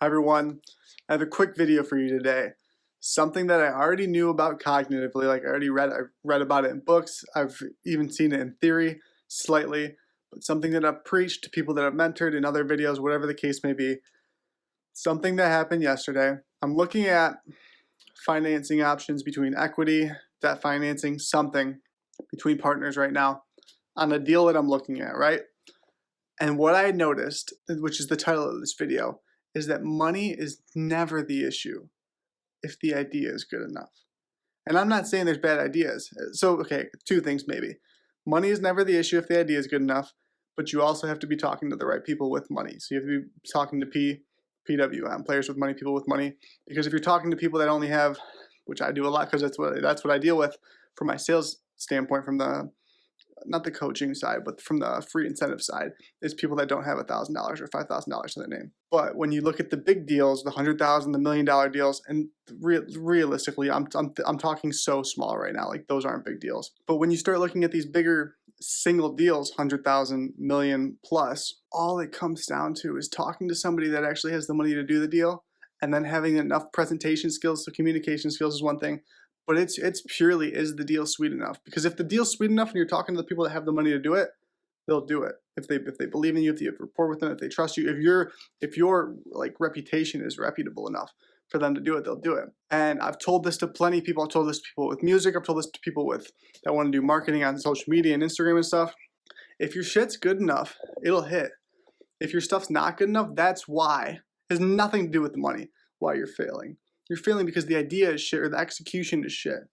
Hi everyone, I have a quick video for you today. Something that I already knew about cognitively, like I've read about it in books, I've even seen it in theory, slightly, but something that I've preached to people that I've mentored in other videos, whatever the case may be. Something that happened yesterday. I'm looking at financing options between equity, debt financing, something between partners right now on a deal that I'm looking at, right? And what I noticed, which is the title of this video, is that money is never the issue if the idea is good enough. And I'm not saying there's bad ideas. So, okay, two things maybe. Money is never the issue if the idea is good enough, but you also have to be talking to the right people with money. So you have to be talking to PWM, players with money, people with money. Because if you're talking to people that only have, which I do a lot because that's what I deal with from my sales standpoint, from the not the coaching side, but from the free incentive side, is people that don't have $1,000 or $5,000 to their name. But when you look at the big deals, the $100,000, the $1 million deals, and realistically, I'm talking so small right now, like those aren't big deals. But when you start looking at these bigger single deals, 100,000, million plus, all it comes down to is talking to somebody that actually has the money to do the deal, and then having enough presentation skills. So communication skills is one thing. But it's purely, is the deal sweet enough? Because if the deal's sweet enough and you're talking to the people that have the money to do it, they'll do it. If they believe in you, if you have rapport with them, if they trust you, if your like reputation is reputable enough for them to do it, they'll do it. And I've told this to plenty of people. I've told this to people with music. I've told this to people that want to do marketing on social media and Instagram and stuff. If your shit's good enough, it'll hit. If your stuff's not good enough, that's why. It has nothing to do with the money, why you're failing. You're failing because the idea is shit or the execution is shit.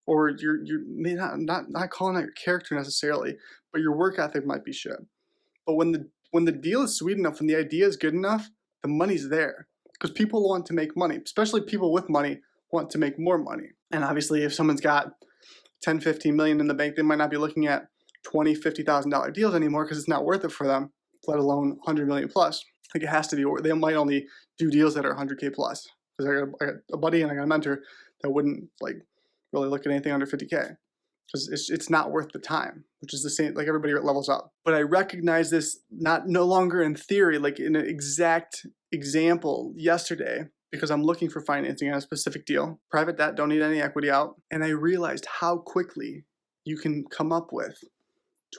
Or you're not calling out your character necessarily, but your work ethic might be shit. But when the deal is sweet enough and the idea is good enough, the money's there. Because people want to make money, especially people with money want to make more money. And obviously if someone's got 10, 15 million in the bank, they might not be looking at $20,000, $50,000 deals anymore because it's not worth it for them, let alone 100 million plus. Like it has to be, they might only do deals that are 100K plus. Because I got a buddy and I got a mentor that wouldn't like really look at anything under 50K because it's not worth the time, which is the same, like everybody levels up. But I recognize this no longer in theory, like in an exact example yesterday, because I'm looking for financing on a specific deal. Private debt, don't need any equity out. And I realized how quickly you can come up with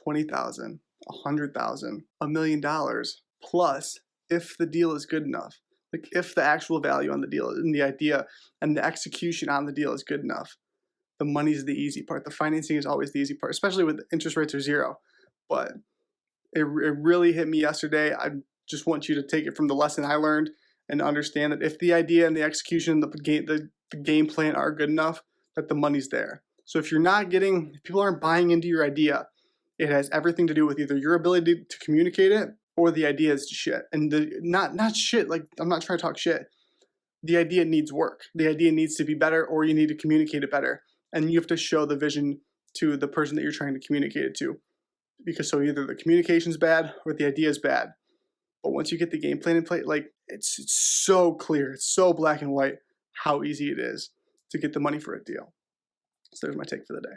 20,000, 100,000, $1 million plus if the deal is good enough. Like if the actual value on the deal and the idea and the execution on the deal is good enough, the money's the easy part. The financing is always the easy part, especially with interest rates are zero. But it really hit me yesterday. I just want you to take it from the lesson I learned and understand that if the idea and the execution, the game plan are good enough, that the money's there. So if people aren't buying into your idea, it has everything to do with either your ability to communicate it or the idea is shit. And not shit, like I'm not trying to talk shit. The idea needs work. The idea needs to be better, or you need to communicate it better. And you have to show the vision to the person that you're trying to communicate it to. Because so either the communication's bad or the idea is bad. But once you get the game plan in place, like it's so clear, it's so black and white how easy it is to get the money for a deal. So there's my take for the day.